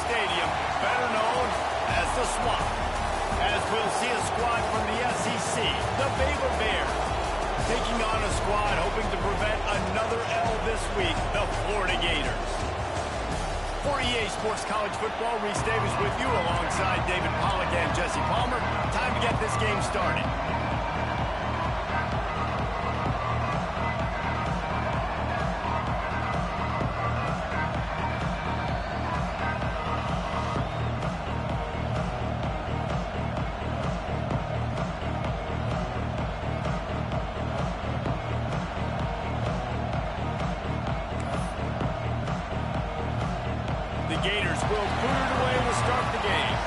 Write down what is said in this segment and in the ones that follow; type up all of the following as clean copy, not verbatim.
Stadium, better known as the Swamp. As we'll see a squad from the SEC, the Baylor Bears, taking on a squad hoping to prevent another L this week, the Florida Gators. For EA Sports College Football, Reese Davis with you alongside David Pollack and Jesse Palmer. Time to get this game started. Gators will boot it away to start the game.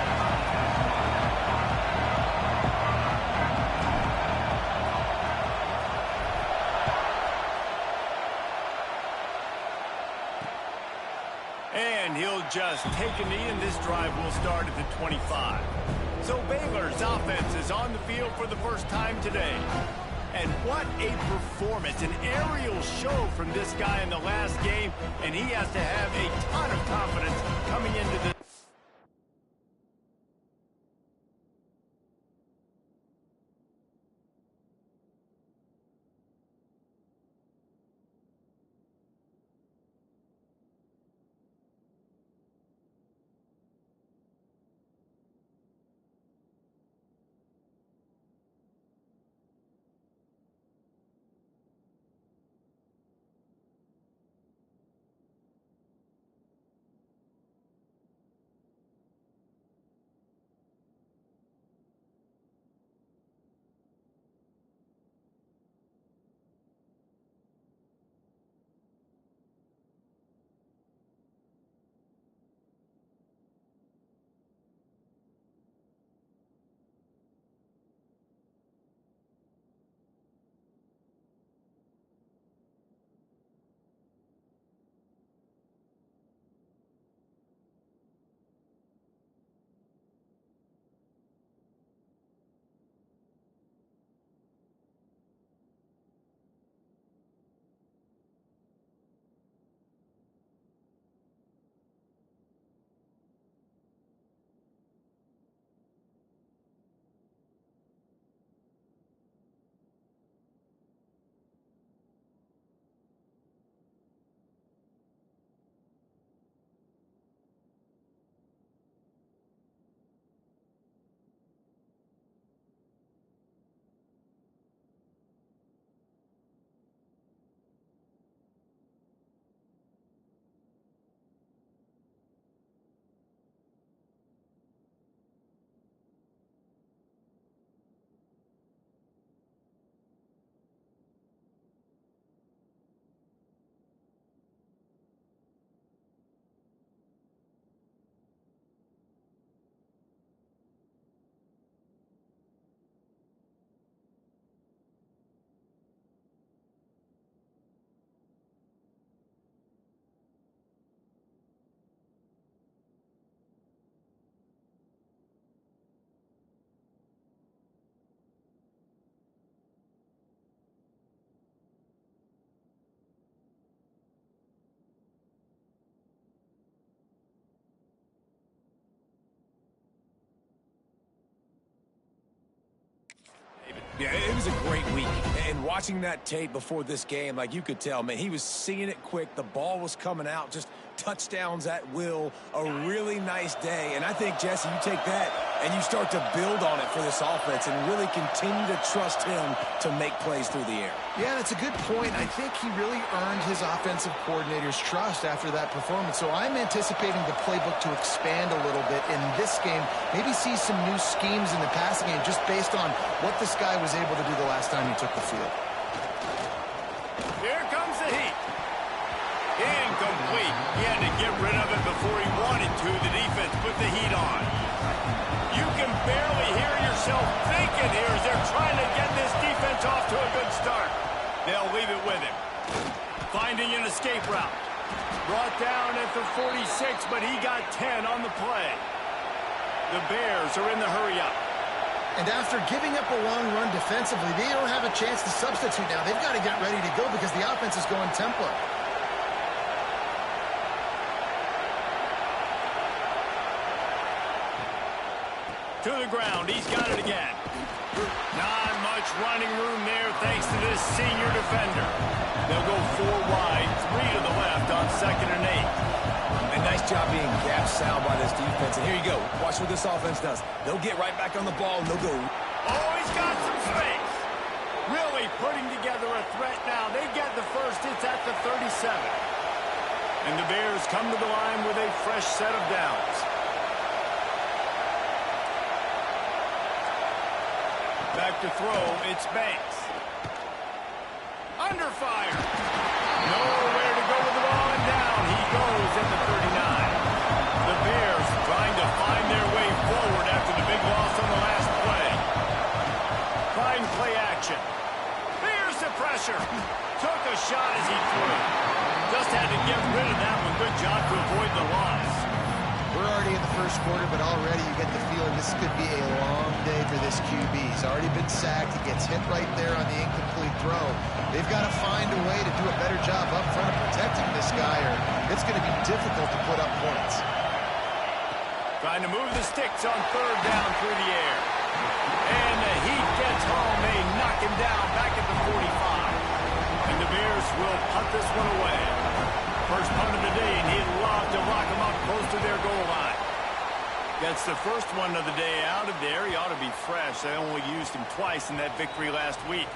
And he'll just take a knee, and this drive will start at the 25. So Baylor's offense is on the field for the first time today. And what a performance, an aerial show from this guy in the last game, and he has to have a ton of confidence coming into this. Yeah, it was a great week. And watching that tape before this game, like you could tell, man, he was seeing it quick. The ball was coming out, just touchdowns at will. A really nice day. And I think, Jesse, you take that and you start to build on it for this offense and really continue to trust him to make plays through the air. Yeah, that's a good point. I think he really earned his offensive coordinator's trust after that performance. So I'm anticipating the playbook to expand a little bit in this game. Maybe see some new schemes in the passing game just based on what this guy was able to do the last time he took the field. Here comes the heat. Incomplete. He had to get rid of it before he wanted to. The defense put the heat on. You can barely hear yourself thinking here as they're trying to get this defense off to a good start. They'll leave it with him. Finding an escape route. Brought down at the 46, but he got 10 on the play. The Bears are in the hurry-up. And after giving up a long run defensively, they don't have a chance to substitute now. They've got to get ready to go because the offense is going tempo. To the ground. He's got it again. Not much running room there thanks to this senior defender. They'll go 4 wide, 3 to the left on 2nd and 8. And nice job being gap sound by this defense. And here you go. Watch what this offense does. They'll get right back on the ball, and they'll go. Oh, he's got some space. Really putting together a threat now. They get the first. It's at the 37. And the Bears come to the line with a fresh set of downs. Back to throw, it's Banks. Under fire. Nowhere to go with the ball, and down he goes at the 39. The Bears trying to find their way forward after the big loss on the last play. Trying play action. Here's the pressure. Took a shot as he threw. Just had to get rid of that one. Good job to avoid the loss. We're already in the first quarter, but already you get the feeling this could be a long day for this QB. He's already been sacked. He gets hit right there on the incomplete throw. They've got to find a way to do a better job up front of protecting this guy, or it's going to be difficult to put up points. Trying to move the sticks on 3rd down through the air. And the heat gets home. They knock him down back at the 45. And the Bears will punt this one away. First punt of the day, and he'd love to lock them up close to their goal line. Gets the first one of the day out of there. He ought to be fresh. They only used him twice in that victory last week.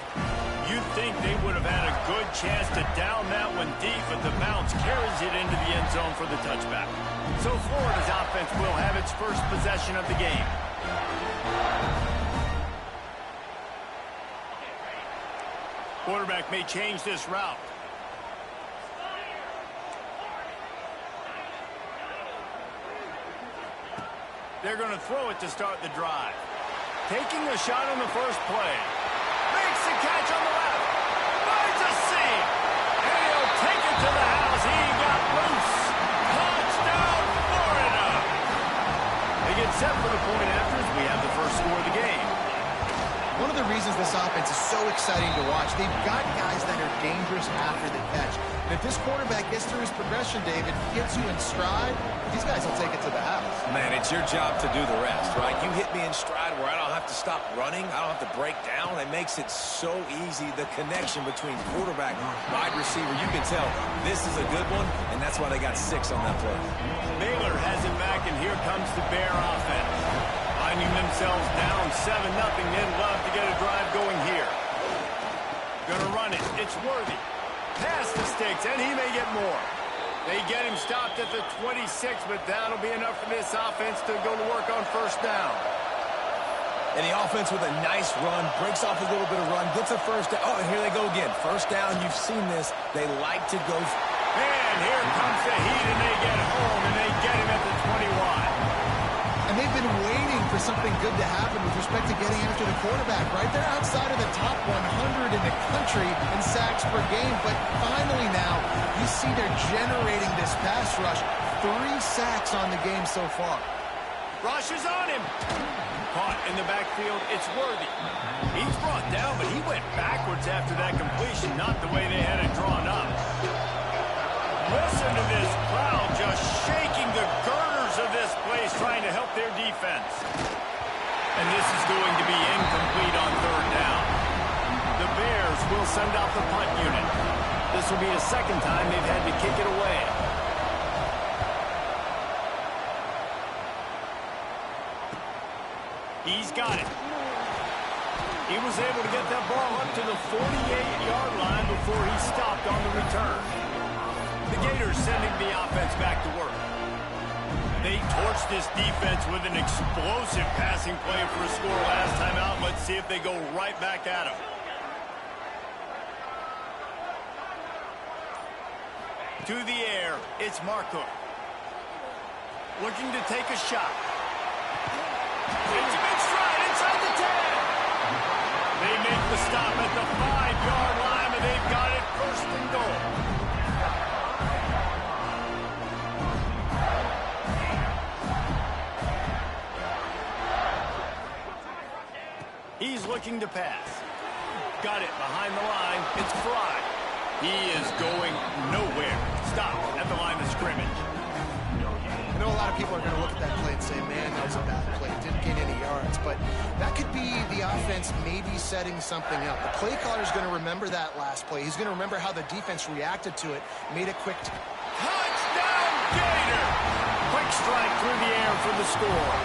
You'd think they would have had a good chance to down that one deep, but the bounce carries it into the end zone for the touchback. So Florida's offense will have its first possession of the game. Quarterback may change this route. They're going to throw it to start the drive. Taking a shot on the first play. Makes the catch on the left. Finds a seam. And he'll take it to the house. He got loose. Touchdown, Florida. They get set for the point after as we have the first score of the game. One of the reasons this offense is so exciting to watch, they've got guys that are dangerous after the catch. And if this quarterback gets through his progression, David, gets you in stride, these guys will take it to the house. Man, it's your job to do the rest, right? You hit me in stride where I don't have to stop running. I don't have to break down. It makes it so easy, the connection between quarterback and wide receiver. You can tell this is a good one, and that's why they got 6 on that play. Baylor has it back, and here comes the Bear offense. Finding themselves down 7-0. They'd love to get a drive going here. Gonna run it. It's Worthy. Past the sticks, and he may get more. They get him stopped at the 26, but that'll be enough for this offense to go to work on first down. And the offense with a nice run, breaks off a little bit of run, gets a first down. Oh, and here they go again. First down, you've seen this. They like to go. And here comes the heat, and they get home, and they get him at the 21. And they've been waiting for something good to happen with respect to getting after the quarterback, right? They're outside of the top 100 in the country in sacks per game, but finally now, you see they're generating this pass rush. 3 sacks on the game so far. Rush is on him. Caught in the backfield, it's Worthy. He's brought down, but he went backwards after that completion, not the way they had it drawn up. Listen to this crowd just shaking the girders of this place, trying to help their defense. And this is going to be incomplete on 3rd down. The Bears will send out the punt unit. This will be the 2nd time they've had to kick it away. He's got it. He was able to get that ball up to the 48-yard line before he stopped on the return. The Gators sending the offense back to work. They torched this defense with an explosive passing play for a score last time out. Let's see if they go right back at him. To the air, it's Marco. Looking to take a shot. It's a big stride inside the 10. They make the stop at the 5-yard line, and they've got it 1st and goal. He's looking to pass. Got it behind the line. It's Fry. He is going nowhere. Stop at the line of scrimmage. I know a lot of people are going to look at that play and say, man, that was a bad play. Didn't gain any yards. but that could be the offense maybe setting something up. The play caller is going to remember that last play. He's going to remember how the defense reacted to it, made a quick... Touchdown, Gator! Quick strike through the air for the score.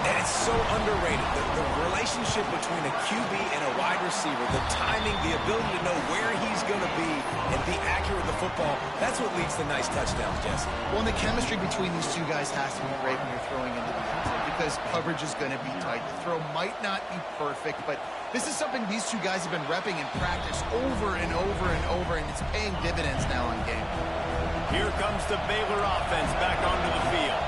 And it's so underrated. The relationship between a QB and a wide receiver, the timing, the ability to know where he's going to be and be accurate with the football, that's what leads to nice touchdowns, Jesse. Well, and the chemistry between these two guys has to be great when you're throwing into the end zone because coverage is going to be tight. The throw might not be perfect, but this is something these two guys have been repping in practice over and over and over, and it's paying dividends now on game. Here comes the Baylor offense back onto the field.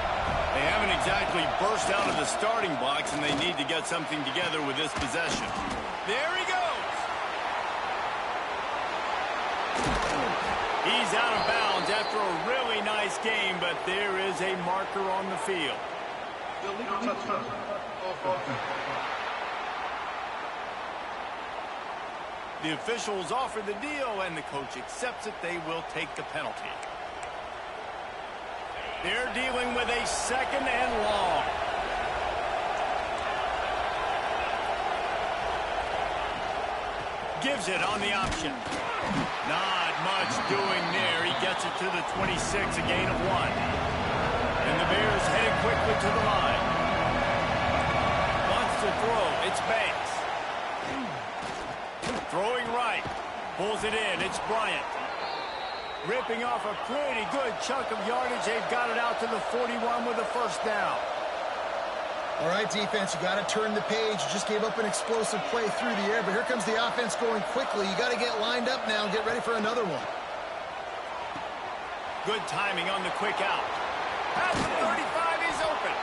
They haven't exactly burst out of the starting blocks, and they need to get something together with this possession. There he goes. He's out of bounds after a really nice game, but there is a marker on the field. The officials offer the deal, and the coach accepts it. They will take the penalty. They're dealing with a second and long. Gives it on the option. Not much doing there. He gets it to the 26, a gain of 1. And the Bears headed quickly to the line. Wants to throw. It's Banks. Throwing right. Pulls it in. It's Bryant. Ripping off a pretty good chunk of yardage. They've got it out to the 41 with a first down. All right, defense, you got to turn the page. You just gave up an explosive play through the air, but here comes the offense going quickly. You got to get lined up now and get ready for another one. Good timing on the quick out. Past the 35, he's open.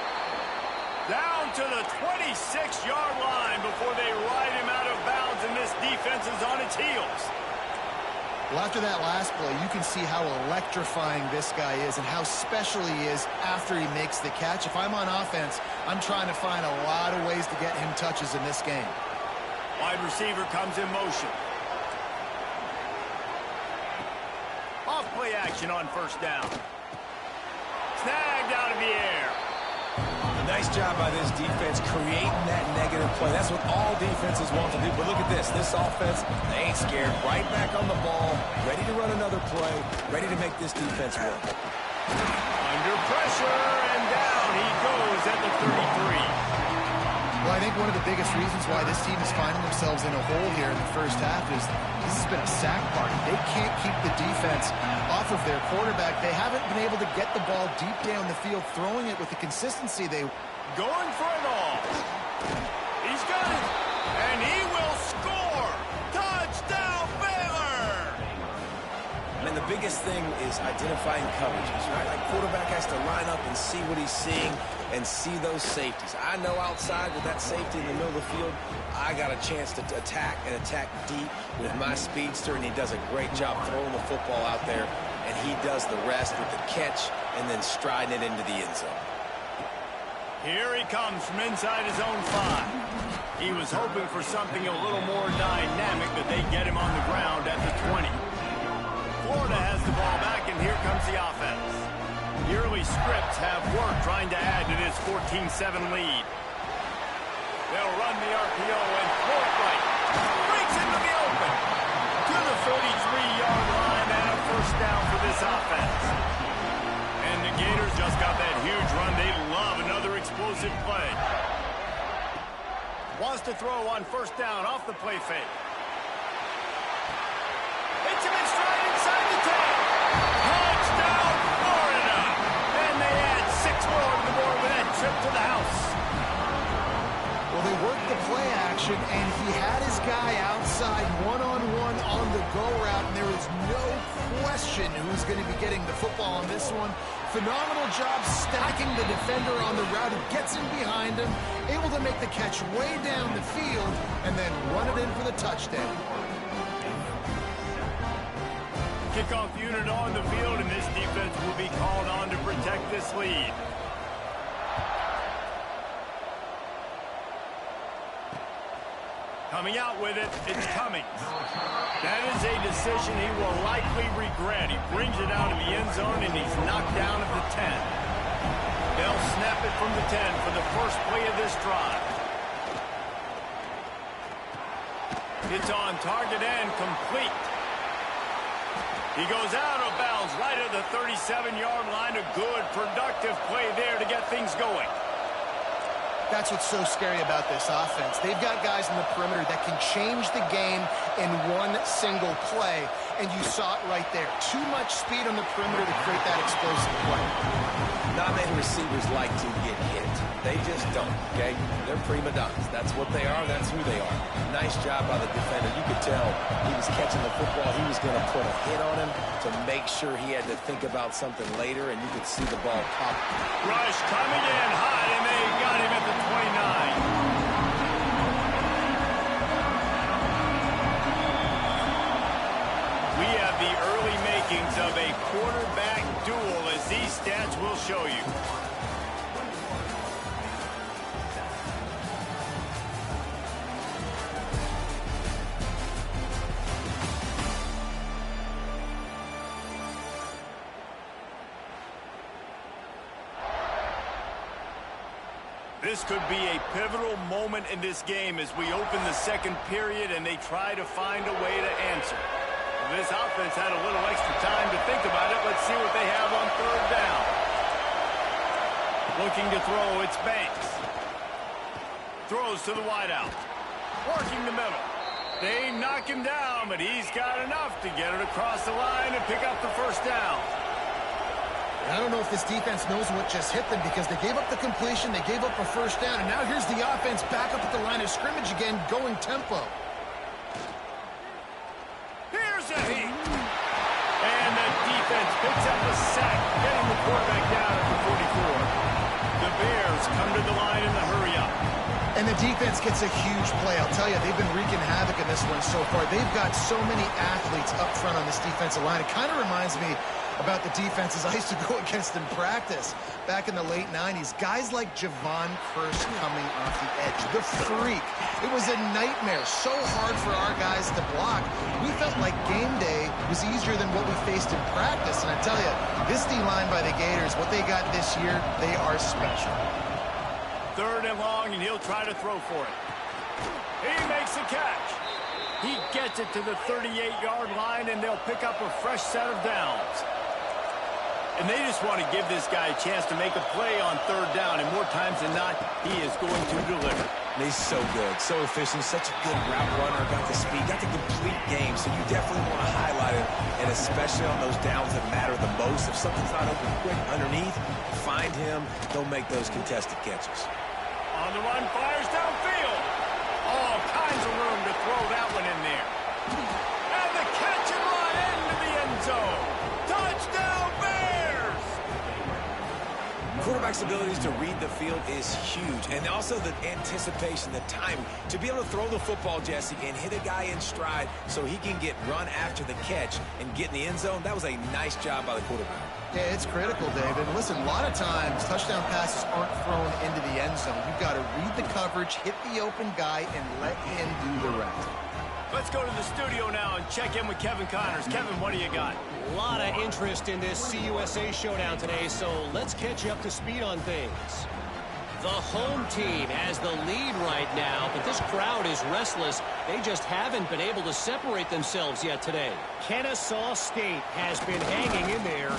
Down to the 26-yard line before they ride him out of bounds, and this defense is on its heels. Well, after that last play, you can see how electrifying this guy is and how special he is after he makes the catch. If I'm on offense, I'm trying to find a lot of ways to get him touches in this game. Wide receiver comes in motion. Off play action on first down. Snagged out of the air. Nice job by this defense creating that negative play. That's what all defenses want to do. But look at this. This offense, they ain't scared. Right back on the ball, ready to run another play, ready to make this defense work. Under pressure, and down he goes at the 33. Well, I think one of the biggest reasons why this team is finding themselves in a hole here in the first half is this has been a sack party. They can't keep the defense off of their quarterback. They haven't been able to get the ball deep down the field, throwing it with the consistency they... Going for it all. He's got it, and he will score. Touchdown, Baylor! I mean, the biggest thing is identifying coverages, right? Like, quarterback has to line up and see what he's seeing and see those safeties. I know outside with that safety in the middle of the field, I got a chance to attack and attack deep with my speedster, and he does a great job throwing the football out there, and he does the rest with the catch and then striding it into the end zone. Here he comes from inside his own 5. He was hoping for something a little more dynamic, but they get him on the ground at the 20. Florida has the ball back, and here comes the offense. The early scripts have worked trying to add to this 14-7 lead. They'll run the RPO and throw it right. Breaks into the open. To the 43-yard line and a first down for this offense. And the Gators just got that huge run. They love another explosive play. Wants to throw on first down off the play fake. Hits him in stride inside the 10. Touchdown, Florida! And they add 6 more to the board with that trip to the house. Well, they worked the play action, and he had his guy outside one-on-one on the go route, and there is no question who's going to be getting the football on this one. Phenomenal job stacking the defender on the route. He gets in behind him, able to make the catch way down the field, and then run it in for the touchdown. Kickoff unit on the field, and this defense will be called on to protect this lead. Coming out with it, it's Cummings. That is a decision he will likely regret. He brings it out of the end zone, and he's knocked down at the 10. They'll snap it from the 10 for the first play of this drive. It's on target and complete. He goes out of bounds right at the 37-yard line. A good, productive play there to get things going. That's what's so scary about this offense. They've got guys in the perimeter that can change the game in one single play, and you saw it right there. Too much speed on the perimeter to create that explosive play. Not many receivers like to get hit. They just don't, okay? They're prima donnas. That's what they are. That's who they are. Nice job by the defender. You could tell he was catching the football. He was going to put a hit on him to make sure he had to think about something later, and you could see the ball pop. Rush coming in hot, and they got him at the 29. We have the early makings of a quarterback duel, as these stats will show you. This could be a pivotal moment in this game as we open the second period and they try to find a way to answer. This offense had a little extra time to think about it. Let's see what they have on third down. Looking to throw, it's Banks. Throws to the wideout. Working the middle. They knock him down, but he's got enough to get it across the line and pick up the first down. I don't know if this defense knows what just hit them because they gave up the completion, they gave up a first down, and now here's the offense back up at the line of scrimmage again, going tempo. Here's a heat. And the defense picks up a sack, getting the quarterback down at the 44. The Bears come to the line in the hurry-up. And the defense gets a huge play. I'll tell you, they've been wreaking havoc in this one so far. They've got so many athletes up front on this defensive line. It kind of reminds me about the defenses I used to go against in practice back in the late 90s. Guys like Javon Curse coming off the edge. The freak. It was a nightmare. So hard for our guys to block. We felt like game day was easier than what we faced in practice. And I tell you, this D-line by the Gators, what they got this year, they are special. Third and long, and he'll try to throw for it. He makes a catch. He gets it to the 38-yard line, and they'll pick up a fresh set of downs. And they just want to give this guy a chance to make a play on third down, and more times than not, he is going to deliver. And he's so good, so efficient, such a good route runner, got the speed, got the complete game, so you definitely want to highlight it, and especially on those downs that matter the most. If something's not open quick underneath, find him, don't make those contested catches. On the run, fires downfield. All kinds of room to throw that one in there. And the catch and run into the end zone. Touchdown, Bears! Quarterback's abilities to read the field is huge, and also the anticipation, the timing. To be able to throw the football, Jesse, and hit a guy in stride so he can get run after the catch and get in the end zone, that was a nice job by the quarterback. Yeah, it's critical, David. Listen, a lot of times touchdown passes aren't thrown into the end zone. You've got to read the coverage, hit the open guy, and let him do the rest. Let's go to the studio now and check in with Kevin Connors. Kevin, what do you got? A lot of interest in this CUSA showdown today, so let's catch you up to speed on things. The home team has the lead right now, but this crowd is restless. They just haven't been able to separate themselves yet today. Ncaa State has been hanging in there,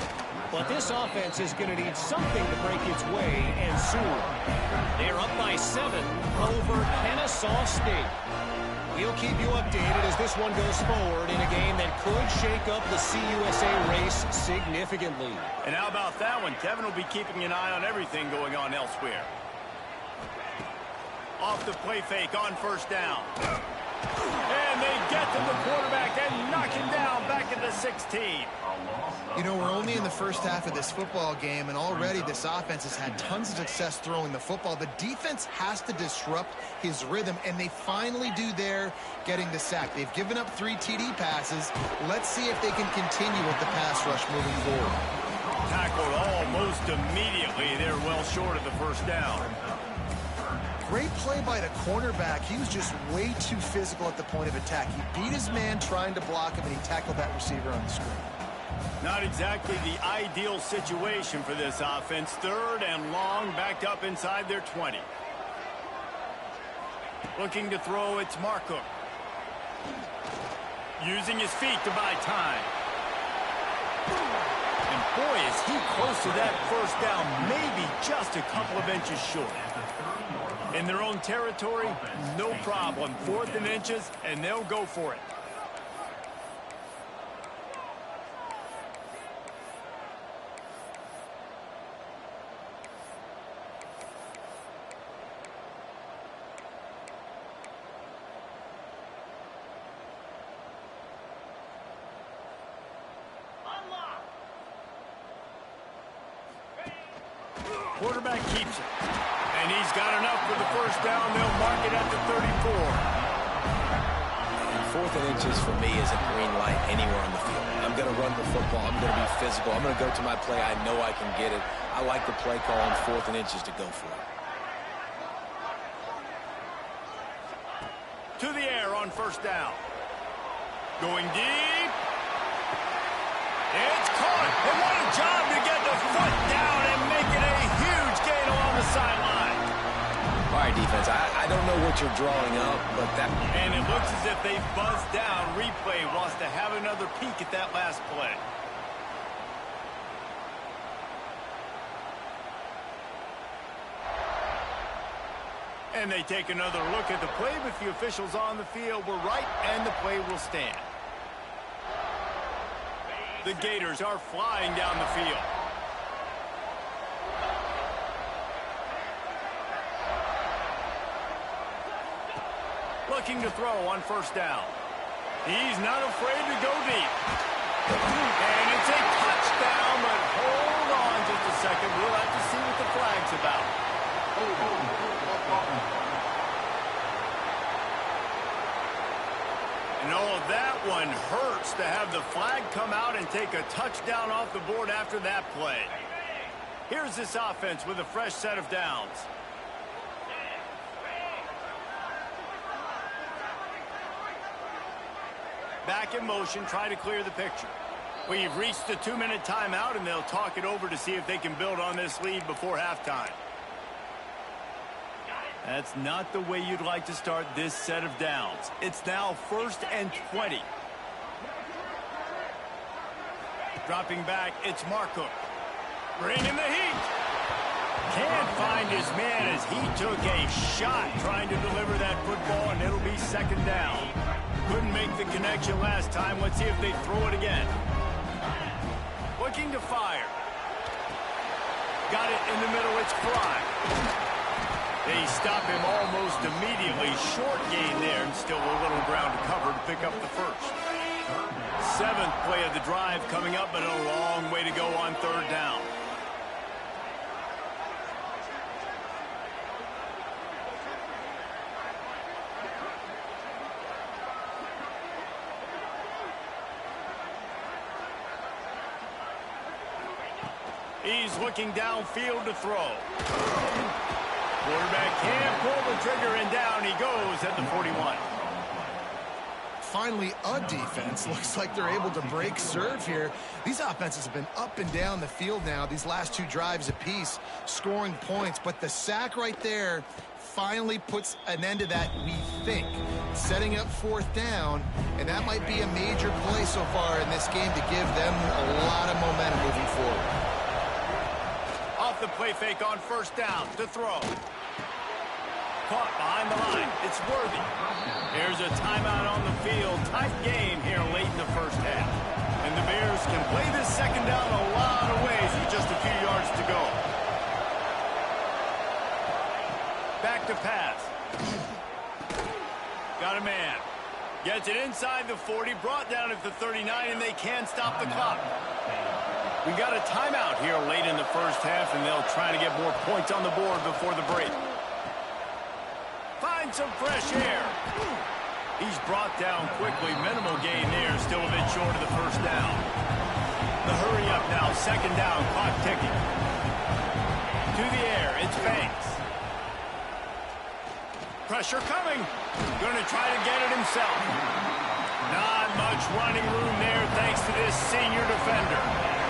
but this offense is going to need something to break its way, and soon. They're up by 7 over Ncaa State. We'll keep you updated as this one goes forward in a game that could shake up the CUSA race significantly. And how about that one? Kevin will be keeping an eye on everything going on elsewhere. Off the play fake on first down. And they get to the quarterback and knock him down back at the 16. You know, we're only in the first half of this football game, and already this offense has had tons of success throwing the football. The defense has to disrupt his rhythm, and they finally do there, getting the sack. They've given up 3 TD passes. Let's see if they can continue with the pass rush moving forward. Tackled almost immediately. They're well short of the first down. Great play by the cornerback. He was just way too physical at the point of attack. He beat his man trying to block him, and he tackled that receiver on the screen. Not exactly the ideal situation for this offense. Third and long, backed up inside their 20. Looking to throw, it's Marcook. Using his feet to buy time. And boy, is he close to that first down, maybe just a couple of inches short. In their own territory, no problem. 4th and inches, and they'll go for it. Quarterback keeps it. And he's got enough for the first down. They'll mark it at the 34. 4th and inches for me is a green light anywhere on the field. I'm going to run the football. I'm going to be physical. I'm going to go to my play. I know I can get it. I like the play call on 4th and inches to go for it. To the air on first down. Going deep. It's caught. And what a job to get the foot down and make it a huge gain along the sideline. All right, defense, I don't know what you're drawing up, but that... And it looks as if they buzzed down. Replay wants to have another peek at that last play. And they take another look at the play, but the officials on the field were right, and the play will stand. The Gators are flying down the field. Looking to throw on first down. He's not afraid to go deep. And it's a touchdown, but hold on just a second. We'll have to see what the flag's about. And oh, that one hurts to have the flag come out and take a touchdown off the board after that play. Here's this offense with a fresh set of downs. Back in motion, try to clear the picture. We've reached the 2-minute timeout, and they'll talk it over to see if they can build on this lead before halftime. That's not the way you'd like to start this set of downs. It's now 1st and 20. Dropping back, it's Marcook. Bringing the heat. Can't find his man as he took a shot trying to deliver that football, and it'll be 2nd down. Couldn't make the connection last time. Let's see if they throw it again. Looking to fire. Got it in the middle. It's Fry. They stop him almost immediately. Short gain there, and still a little ground to cover to pick up the first. 7th play of the drive coming up, but a long way to go on 3rd down. He's looking downfield to throw. Quarterback can't pull the trigger, and down he goes at the 41. Finally, a defense. Looks like they're able to break serve here. These offenses have been up and down the field now, these last 2 drives apiece, scoring points. But the sack right there finally puts an end to that, we think. Setting up 4th down, and that might be a major play so far in this game to give them a lot of momentum moving forward. Off the play fake on first down to throw. Caught behind the line. It's Worthy. Here's a timeout on the field. Tight game here late in the first half. And the Bears can play this 2nd down a lot of ways with just a few yards to go. Back to pass. Got a man. Gets it inside the 40, brought down at the 39, and they can't stop the clock. We got a timeout here late in the first half, and they'll try to get more points on the board before the break. Find some fresh air. He's brought down quickly. Minimal gain there, still a bit short of the first down. The hurry up now, 2nd down, clock ticking. To the air, it's Banks. Pressure coming. Going to try to get it himself. Not Not much running room there thanks to this senior defender.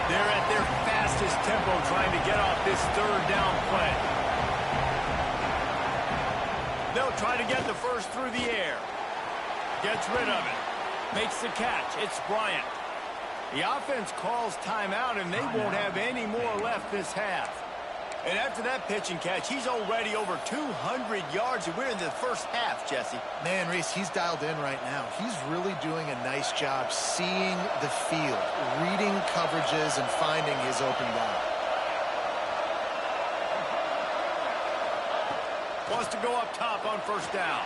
They're at their fastest tempo trying to get off this third down play. They'll try to get the first through the air. Gets rid of it. Makes the catch. It's Bryant. The offense calls timeout, and they won't have any more left this half. And after that pitch and catch, he's already over 200 yards, and we're in the first half, Jesse. Man, Reese, he's dialed in right now. He's really doing a nice job seeing the field, reading coverages, and finding his open guy. Wants to go up top on first down.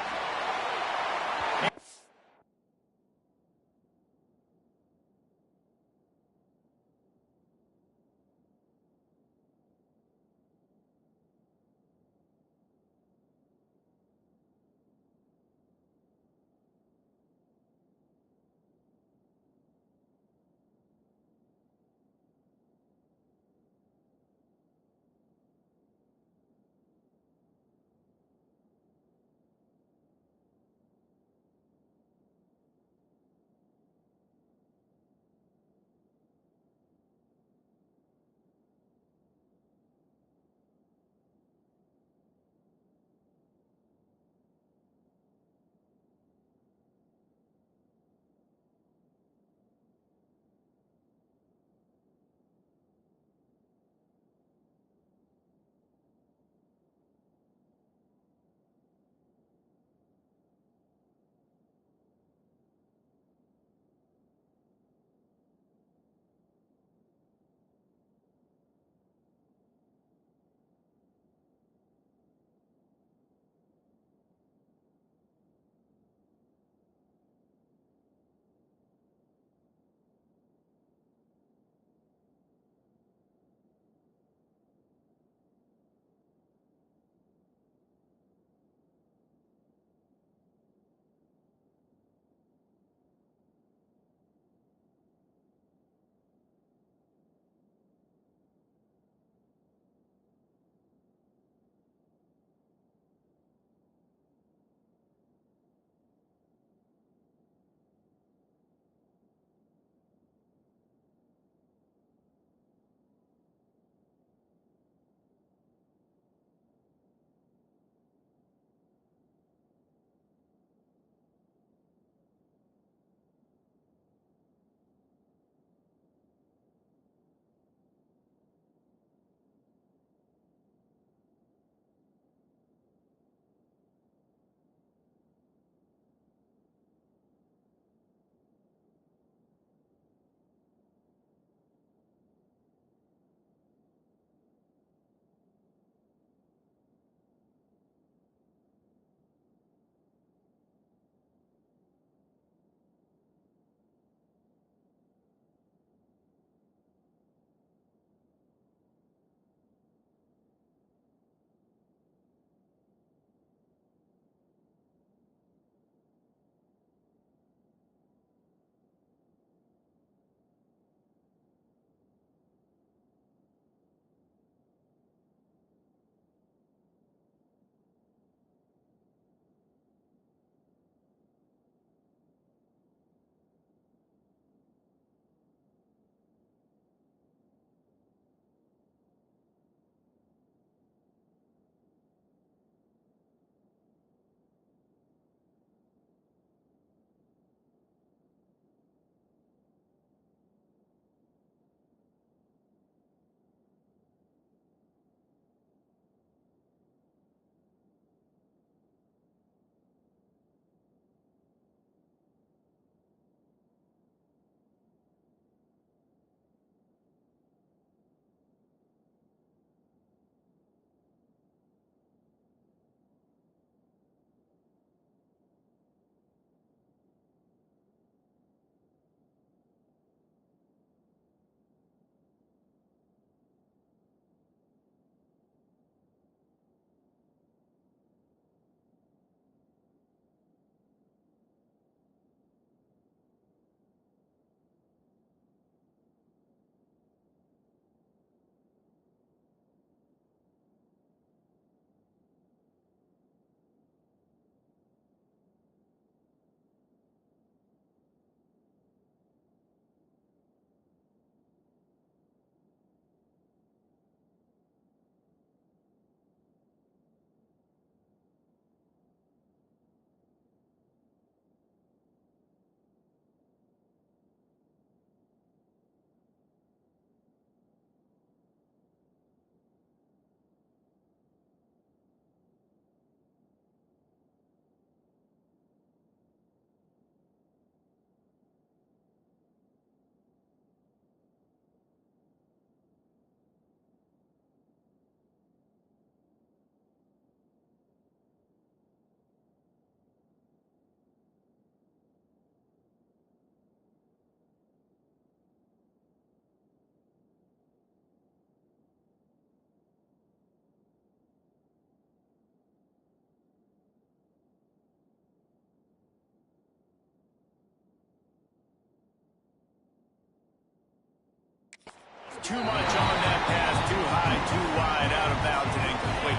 too much on that pass. Too high, too wide, out of bounds, and incomplete.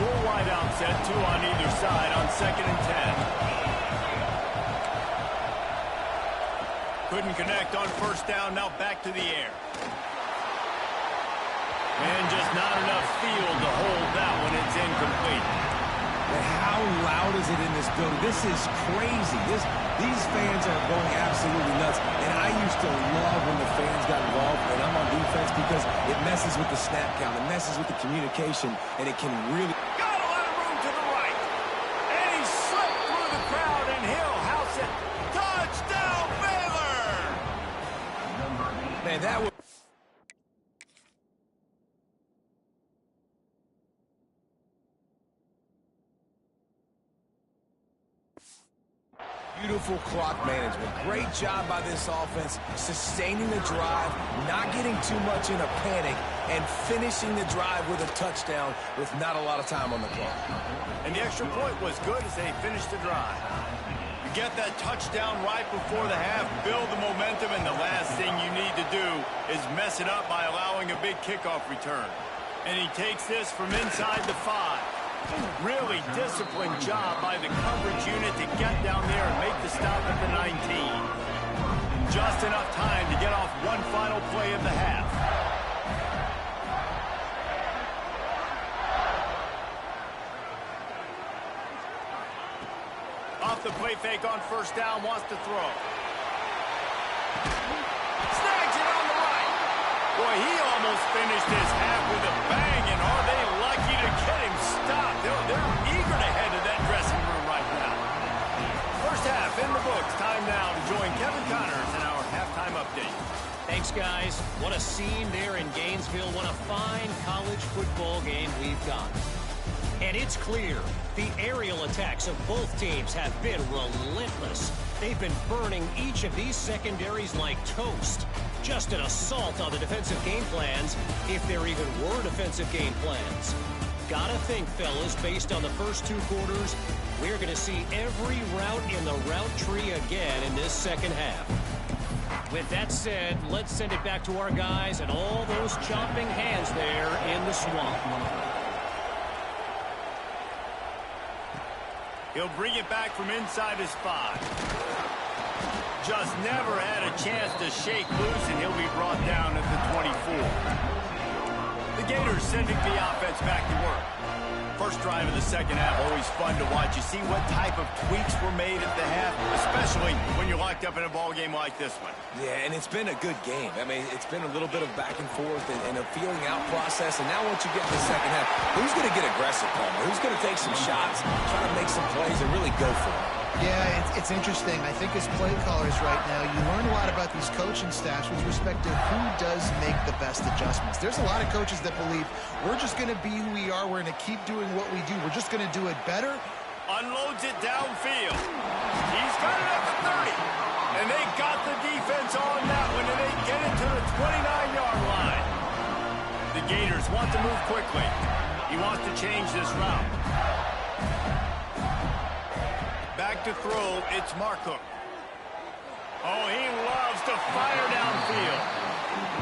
4 wide out set, 2 on either side on 2nd and 10. Couldn't connect on 1st down. Now back to the air. And just not enough field to hold that one. It's incomplete. And how loud is it in this building? This is crazy. These fans are going absolutely nuts. And I used to love when the fans got involved when I'm on defense because it messes with the snap count. It messes with the communication, and it can really... Got a lot of room to the right. And he slipped through the crowd, and he'll house it. Touchdown, Baylor! Man, that was... Beautiful clock management. Great job by this offense, sustaining the drive, not getting too much in a panic, and finishing the drive with a touchdown with not a lot of time on the clock. And the extra point was good as they finished the drive. You get that touchdown right before the half, build the momentum, and the last thing you need to do is mess it up by allowing a big kickoff return. And he takes this from inside the 5. Really disciplined job by the coverage unit to get down there and make the stop at the 19. Just enough time to get off one final play of the half. Off the play fake on 1st down, wants to throw. Snags it on the right. Boy, he almost finished his half with a bang, and are they lucky to get him stopped. They're eager to head to that dressing room right now. First half in the books. Time now to join Kevin Connors in our halftime update. Thanks, guys. What a scene there in Gainesville. What a fine college football game we've got. And it's clear the aerial attacks of both teams have been relentless. They've been burning each of these secondaries like toast. Just an assault on the defensive game plans, if there even were defensive game plans. Gotta think, fellas, based on the first 2 quarters, we're going to see every route in the route tree again in this second half. With that said, let's send it back to our guys and all those chopping hands there in the swamp. He'll bring it back from inside his 5. Just never had a chance to shake loose, and he'll be brought down at the 24. The Gators sending the offense back to work. First drive of the second half, always fun to watch. You see what type of tweaks were made at the half, especially when you're locked up in a ball game like this one. Yeah, and it's been a good game. I mean, it's been a little bit of back and forth and a feeling out process. And now once you get to the second half, who's going to get aggressive, Palmer? Who's going to take some shots, try to make some plays, and really go for it? Yeah, it's interesting. I think as play callers right now, you learn a lot about these coaching staffs with respect to who does make the best adjustments. There's a lot of coaches that believe we're just going to be who we are. We're going to keep doing what we do. We're just going to do it better. Unloads it downfield. He's got it at the 30. And they got the defense on that one, and they get it to the 29-yard line. The Gators want to move quickly. He wants to change this route. Back to throw, it's Marcook. Oh, he loves to fire downfield.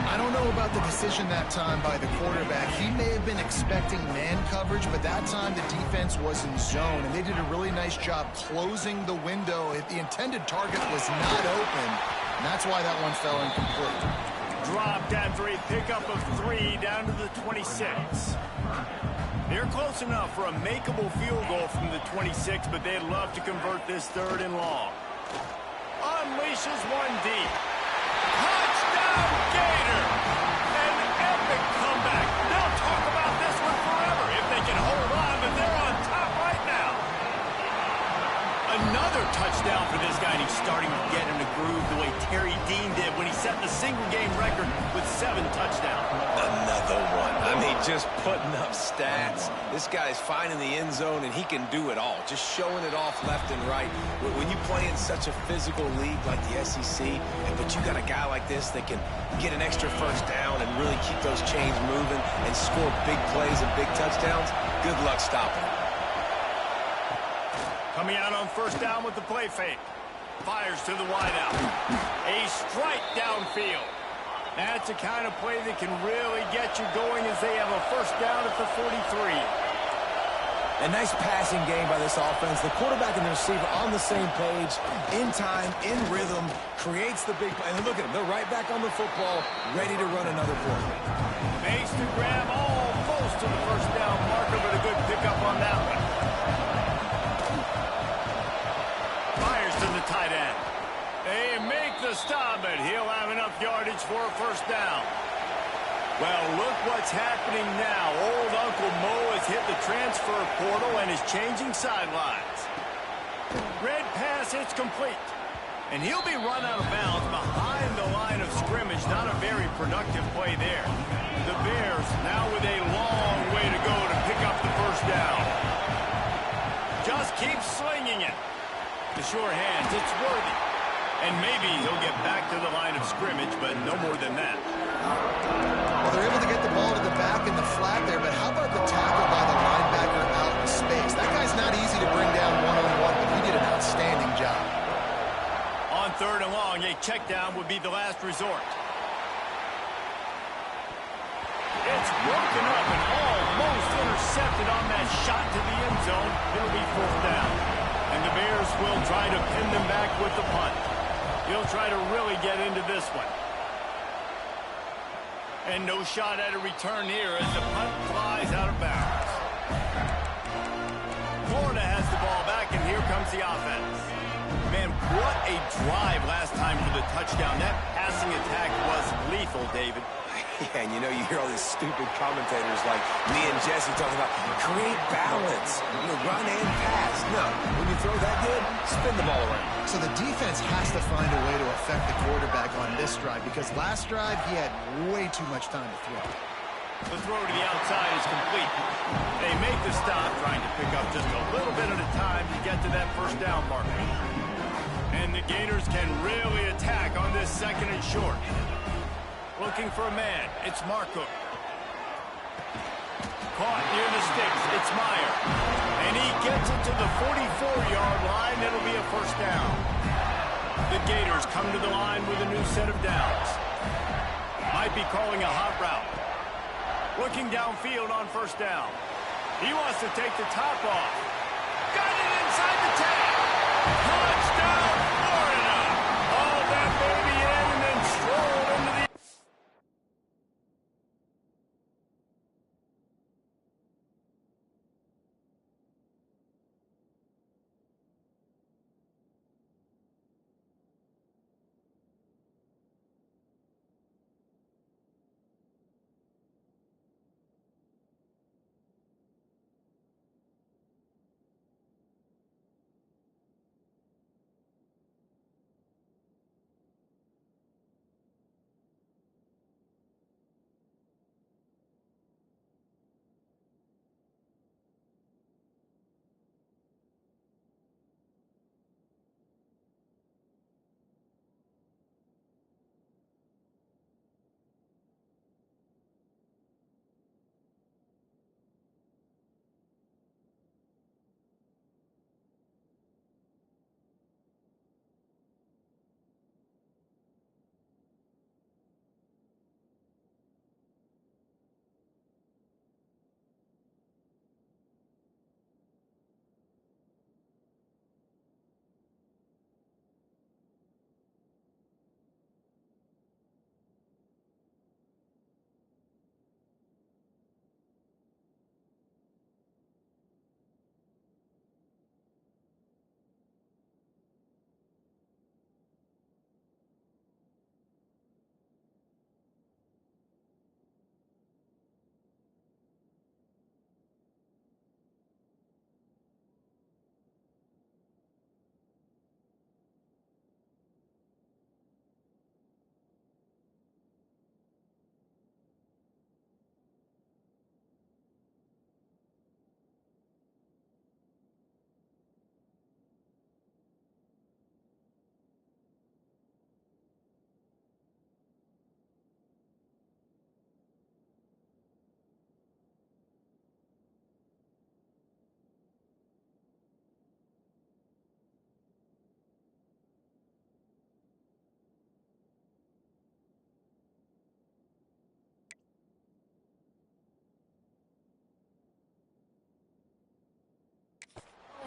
I don't know about the decision that time by the quarterback. He may have been expecting man coverage, but that time the defense was in zone, and they did a really nice job closing the window. If the intended target was not open, and that's why that one fell incomplete. Dropped after a pickup of 3 down to the 26. They're close enough for a makeable field goal from the 26, but they'd love to convert this 3rd and long. Unleashes one deep. Touchdown, Gator! An epic comeback. They'll talk about this one forever if they can hold on, but they're on top right now. Another touchdown for this guy, and he's starting to get in the groove the way Terry Dean did when he set the single-game record with 7 touchdowns. Another one. I mean, just putting up stats. This guy's finding the end zone, and he can do it all. Just showing it off left and right. When you play in such a physical league like the SEC, but you got a guy like this that can get an extra first down and really keep those chains moving and score big plays and big touchdowns, good luck stopping him. Coming out on first down with the play fake. Fires to the wideout. A strike downfield. That's the kind of play that can really get you going as they have a first down at the 43. A nice passing game by this offense. The quarterback and the receiver on the same page, in time, in rhythm, creates the big play. And look at them. They're right back on the football, ready to run another play. Makes the grab almost to the first down marker, but a good pickup on that one. Fires to the tight end. They make the stop, but he'll have enough yardage for a first down. Well, look what's happening now. Old Uncle Mo has hit the transfer portal and is changing sidelines. Red pass, it's complete. And he'll be run out of bounds behind the line of scrimmage. Not a very productive play there. The Bears now with a long way to go to pick up the first down. Just keep slinging it. The sure hands, it's worthy. And maybe he'll get back to the line of scrimmage, but no more than that. Well, they're able to get the ball to the back in the flat there, but how about the tackle by the linebacker out in space? That guy's not easy to bring down one-on-one, but he did an outstanding job. On third and long, a check down would be the last resort. It's broken up and almost intercepted on that shot to the end zone. It'll be fourth down. And the Bears will try to pin them back with the punt. He'll try to really get into this one. And no shot at a return here as the punt flies out of bounds. Florida has the ball back, and here comes the offense. Man, what a drive last time for the touchdown. That passing attack was lethal, David. Yeah, and you know, you hear all these stupid commentators like me and Jesse talking about create balance, run and pass. No, when you throw that good, spin the ball around. So the defense has to find a way to affect the quarterback on this drive, because last drive he had way too much time to throw. The throw to the outside is complete. They make the stop, trying to pick up just a little bit at a time to get to that first down marker. And the Gators can really attack on this second and short. Looking for a man. It's Marco. Caught near the sticks. It's Meyer. And he gets it to the 44-yard line. It'll be a first down. The Gators come to the line with a new set of downs. Might be calling a hot route. Looking downfield on first down. He wants to take the top off. Got it inside the 10. Touchdown, Florida. All that baby in and then strolled into the...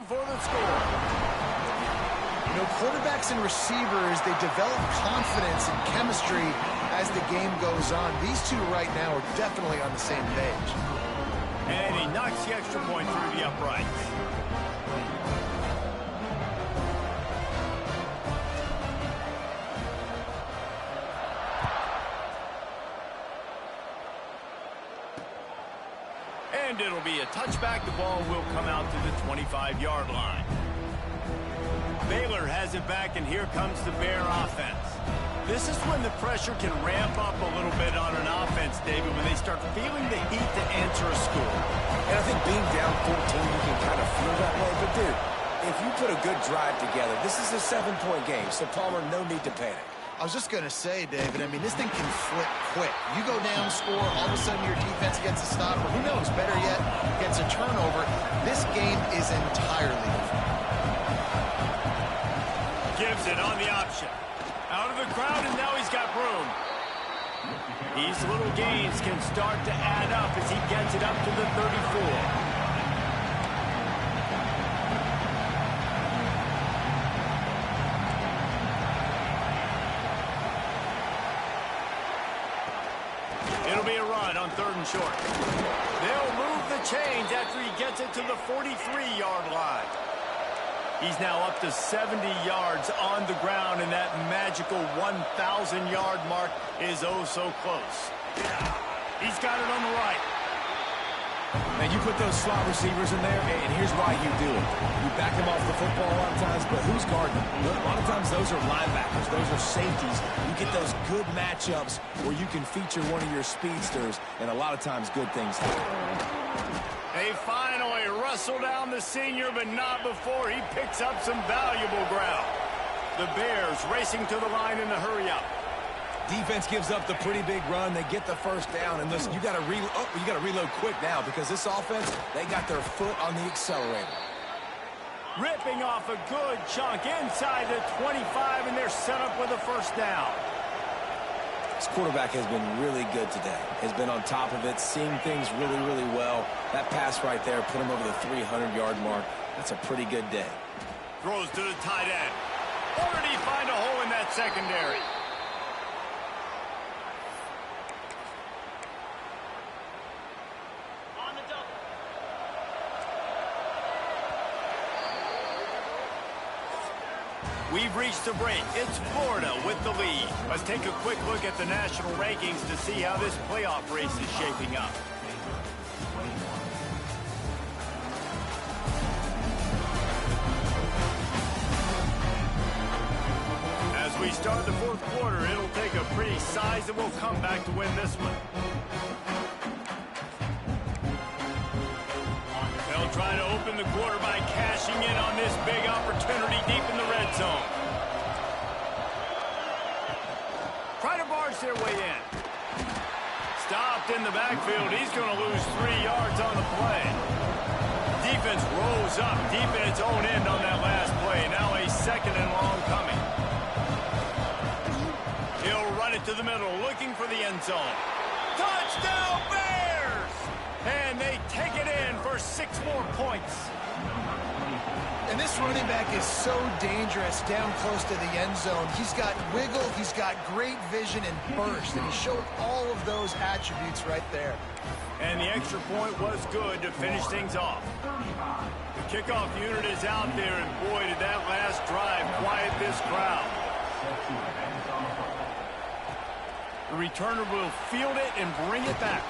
for the score. You know, quarterbacks and receivers, they develop confidence and chemistry as the game goes on. These two right now are definitely on the same page. And he knocks the extra point through the uprights. And it'll be a touchback. The ball will come out to the 25-yard line. Baylor has it back, and here comes the Bear offense. This is when the pressure can ramp up a little bit on an offense, David, when they start feeling the heat to answer a score. And I think being down 14, you can kind of feel that way. But, dude, if you put a good drive together, this is a 7-point game, so, Palmer, no need to panic. I was just going to say, David, I mean, this thing can flip quick. You go down, score, all of a sudden your defense gets a stop, or who knows, better yet, gets a turnover. This game is entirely different. Gives it on the option. Out of the crowd, and now he's got room. These little gains can start to add up as he gets it up to the 34. It'll be a run on 3rd and short. They'll move the chains after he gets it to the 43-yard line. He's now up to 70 yards on the ground, and that magical 1,000-yard mark is oh so close. He's got it on the right. Now, you put those slot receivers in there, and here's why you do it. You back them off the football a lot of times, but who's guarding them? A lot of times those are linebackers. Those are safeties. You get those good matchups where you can feature one of your speedsters, and a lot of times good things happen. They finally wrestle down the senior, but not before he picks up some valuable ground. The Bears racing to the line in the hurry-up. Defense gives up the pretty big run. They get the first down, and listen, you got to reload quick now because this offense, they got their foot on the accelerator. Ripping off a good chunk inside the 25, and they're set up with a first down. This quarterback has been really good today. Has been on top of it, seeing things really, really well. That pass right there put him over the 300-yard mark. That's a pretty good day. Throws to the tight end. Or did he find a hole in that secondary? On the double. We've reached the break. It's Florida with the lead. Let's take a quick look at the national rankings to see how this playoff race is shaping up. As we start the 4th quarter, it'll take a pretty sizable comeback to win this one. They'll try to open the quarter by cashing in on this big opportunity deep in the red zone. Try to barge their way in. Stopped in the backfield. He's going to lose 3 yards on the play. Defense rolls up deep in its own end on that last play. Now a 2nd and long coming. He'll run it to the middle, looking for the end zone. Touchdown, Bears! And they take it in for 6 more points. And this running back is so dangerous down close to the end zone. He's got wiggle, he's got great vision and burst, and he showed all of those attributes right there. And the extra point was good to finish things off. The kickoff unit is out there, and boy, did that last drive quiet this crowd. The returner will field it and bring it back.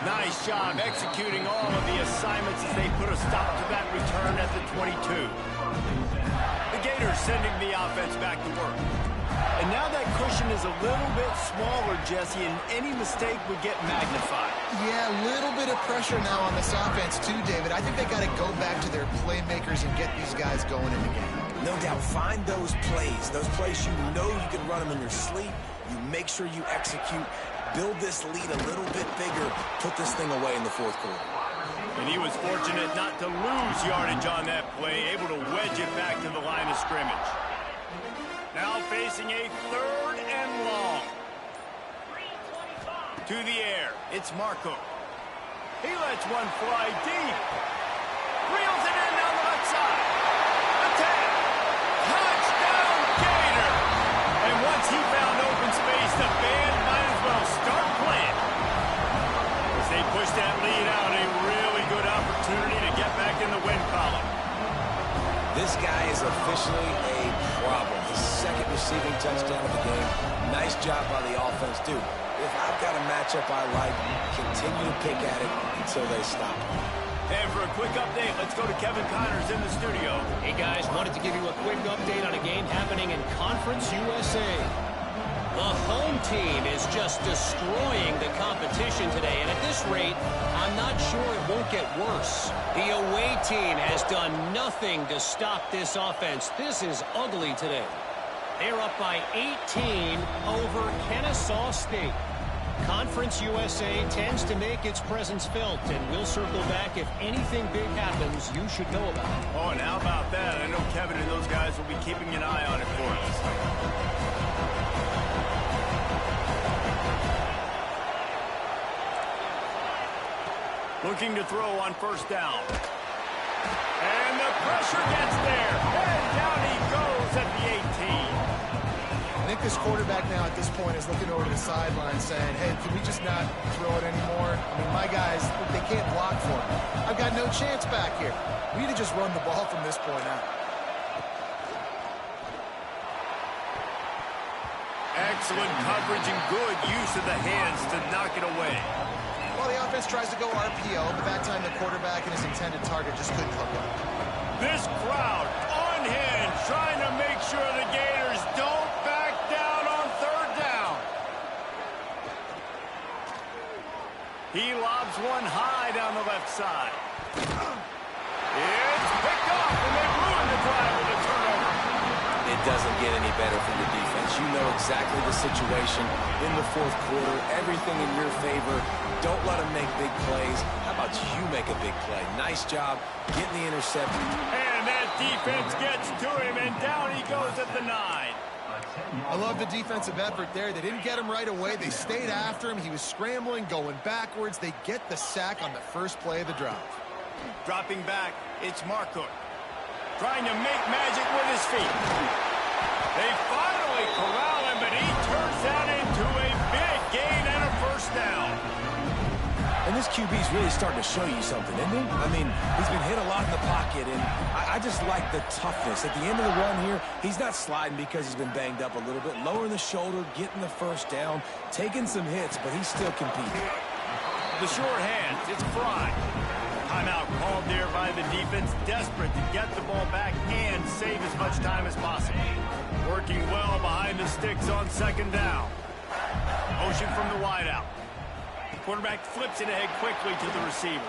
Nice job executing all of the assignments as they put a stop to that return at the 22. The Gators sending the offense back to work. And now that cushion is a little bit smaller, Jesse, and any mistake would get magnified. Yeah, a little bit of pressure now on this offense too, David. I think they got to go back to their playmakers and get these guys going in the game. No doubt, find those plays you know you can run them in your sleep. You make sure you execute. Build this lead a little bit bigger. Put this thing away in the 4th quarter. And he was fortunate not to lose yardage on that play, able to wedge it back to the line of scrimmage. Now facing a 3rd and long. To the air, it's Marco. He lets one fly deep. Reels it in down the left side. actually a problem. His second receiving touchdown of the game. Nice job by the offense. Dude, if I've got a matchup I like, continue to pick at it until they stop. And for a quick update, let's go to Kevin Connors in the studio. Hey, guys, wanted to give you a quick update on a game happening in Conference USA. The home team is just destroying the competition today, and at this rate, I'm not sure it won't get worse. The away team has done nothing to stop this offense. This is ugly today. They're up by 18 over Kennesaw State. Conference USA tends to make its presence felt, and we'll circle back if anything big happens you should know about. Oh, and how about that? I know Kevin and those guys will be keeping an eye on it for us. Looking to throw on first down. And the pressure gets there. And down he goes at the 18. I think this quarterback now at this point is looking over the sideline saying, hey, can we just not throw it anymore? I mean, my guys, they can't block for me. I've got no chance back here. We need to just run the ball from this point out. Excellent coverage and good use of the hands to knock it away. Well, the offense tries to go RPO, but that time the quarterback and his intended target just couldn't hook up. This crowd unhinged, trying to make sure the Gators don't back down on third down. He lobs one high down the left side. It's picked off, and they ruin the drive with a turnover. It doesn't get any better from the defense. You know exactly the situation in the fourth quarter. Everything in your favor. Don't let them make big plays. How about you make a big play? Nice job getting the interception. And that defense gets to him, and down he goes at the 9. I love the defensive effort there. They didn't get him right away. They stayed after him. He was scrambling, going backwards. They get the sack on the first play of the drive. Dropping back, it's Marcook. Trying to make magic with his feet. They finally corral him, but he turns that into a big gain and a first down. And this QB's really starting to show you something, isn't he? I mean, he's been hit a lot in the pocket, and I just like the toughness. At the end of the run here, he's not sliding because he's been banged up a little bit. Lowering the shoulder, getting the first down, taking some hits, but he's still competing. The short hands, it's Fry. Timeout called there by the defense, desperate to get the ball back and save as much time as possible. Working well behind the sticks on second down. Motion from the wideout. Quarterback flips it ahead quickly to the receiver.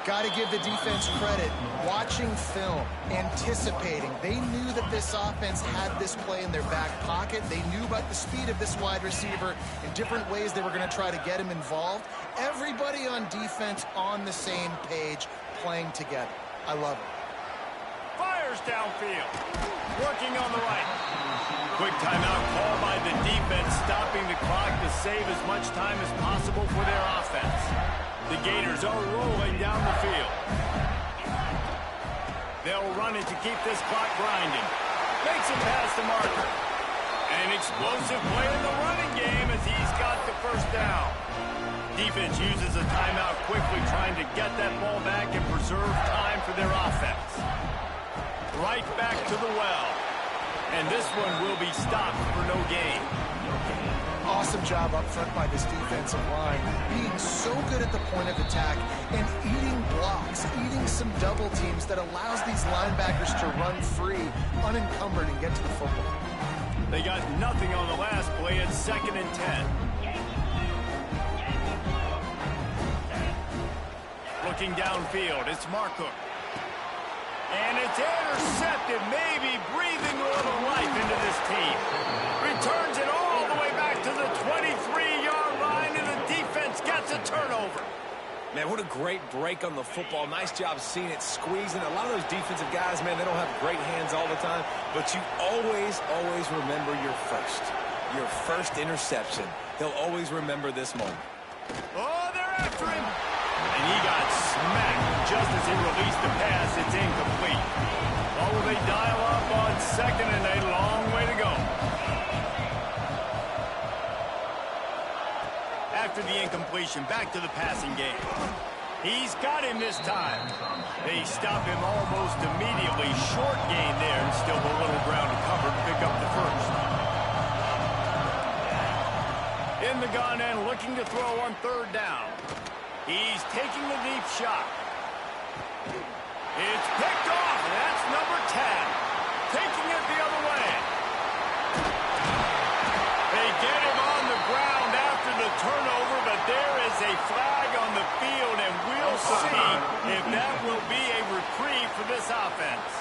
Got to give the defense credit. Watching film, anticipating. They knew that this offense had this play in their back pocket. They knew about the speed of this wide receiver in different ways they were going to try to get him involved. Everybody on defense on the same page, playing together. I love it. Fires downfield. Working on the right. Quick timeout call by the defense, stopping the clock to save as much time as possible for their offense. The Gators are rolling down the field. They'll run it to keep this clock grinding. Makes it past the marker. An explosive play in the running game as he's got the first down. Defense uses a timeout quickly, trying to get that ball back and preserve time for their offense. Right back to the well. And this one will be stopped for no gain. Awesome job up front by this defensive line, being so good at the point of attack and eating blocks, eating some double teams that allows these linebackers to run free, unencumbered, and get to the football. They got nothing on the last play. It's 2nd and 10. Looking downfield, it's Marcook. And it's intercepted, maybe breathing a little life into this team. Returns it all the way back to the 23-yard line, and the defense gets a turnover. Man, what a great break on the football. Nice job seeing it, squeezing. A lot of those defensive guys, man, they don't have great hands all the time, but you always, always remember your first interception. He'll always remember this moment. Oh, they're after him. And he got smacked just as he released the pass. It's incomplete. Oh, will they dial up on 2nd and a long way to go. After the incompletion, back to the passing game. He's got him this time. They stop him almost immediately. Short gain there, and still a little ground to cover to pick up the first. In the gun and looking to throw on third down. He's taking the deep shot. It's picked off, and that's number 10. Taking it the other way. They get him on the ground after the turnover, but there is a flag on the field, and we'll see if that will be a reprieve for this offense.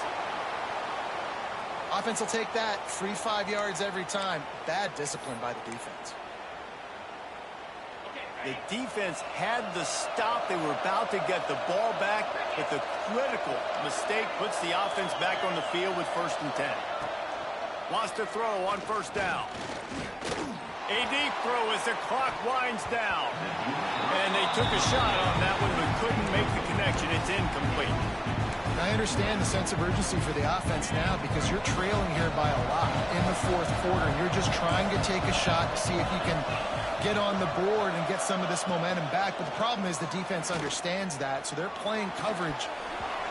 Offense will take that. Free 5 yards every time. Bad discipline by the defense. The defense had the stop. They were about to get the ball back, but the critical mistake puts the offense back on the field with 1st and 10. Wants to throw on first down. A deep throw as the clock winds down. And they took a shot on that one, but couldn't make the connection. It's incomplete. I understand the sense of urgency for the offense now because you're trailing here by a lot in the 4th quarter. And you're just trying to take a shot to see if you can get on the board and get some of this momentum back. But the problem is the defense understands that, so they're playing coverage,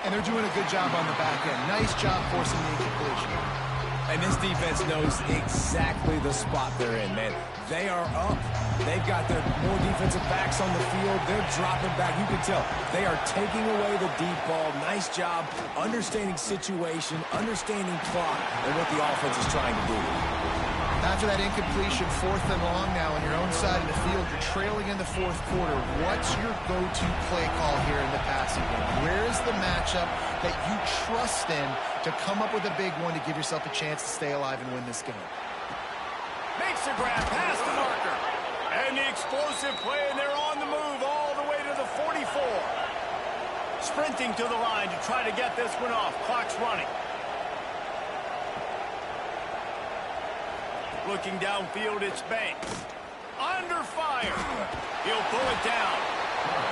and they're doing a good job on the back end. Nice job forcing the incompletion. And this defense knows exactly the spot they're in, man. They are up. They've got their more defensive backs on the field. They're dropping back. You can tell they are taking away the deep ball. Nice job understanding situation, understanding clock, and what the offense is trying to do. After that incompletion, 4th and long now on your own side of the field, you're trailing in the 4th quarter. What's your go-to play call here in the passing game? Where's the matchup that you trust in to come up with a big one to give yourself a chance to stay alive and win this game? Makes the grab past the marker. And the explosive play, and they're on the move all the way to the 44. Sprinting to the line to try to get this one off. Clock's running. Looking downfield, it's Banks. Under fire. He'll pull it down.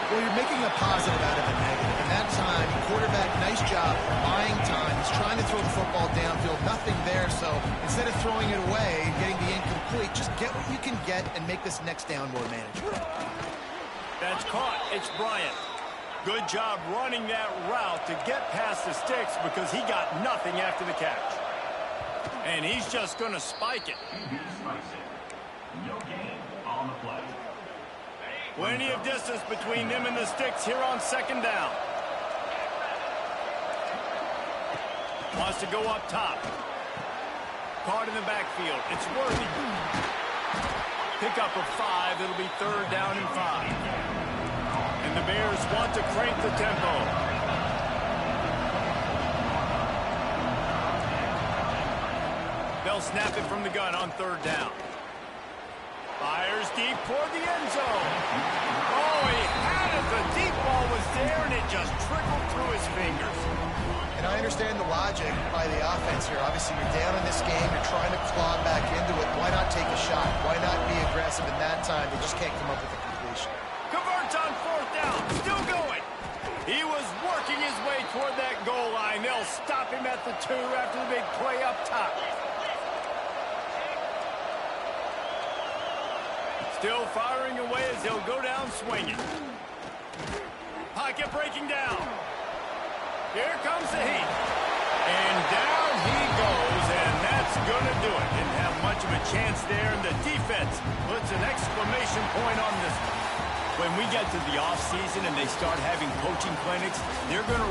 Well, you're making a positive out of a negative. And that time, quarterback, nice job buying time. He's trying to throw the football downfield. Nothing there, so instead of throwing it away and getting the incomplete, just get what you can get and make this next down more manageable. That's caught. It's Bryant. Good job running that route to get past the sticks because he got nothing after the catch. And he's just going to spike it. No gain on the play. Plenty of distance between them and the sticks here on 2nd down. Wants to go up top. Caught in the backfield. It's Worthy. Pickup of 5. It'll be 3rd down and 5. And the Bears want to crank the tempo. They'll snap it from the gun on 3rd down. Fires deep toward the end zone. Oh, he had it. The deep ball was there, and it just trickled through his fingers. And I understand the logic by the offense here. Obviously, you're down in this game. You're trying to claw back into it. Why not take a shot? Why not be aggressive in that time? They just can't come up with a completion. Converts on 4th down. Still going. He was working his way toward that goal line. They'll stop him at the 2 after the big play up top. Still firing away as he'll go down swinging. Pocket breaking down. Here comes the heat. And down he goes, and that's going to do it. Didn't have much of a chance there, and the defense puts an exclamation point on this one. When we get to the offseason and they start having coaching clinics, they're going to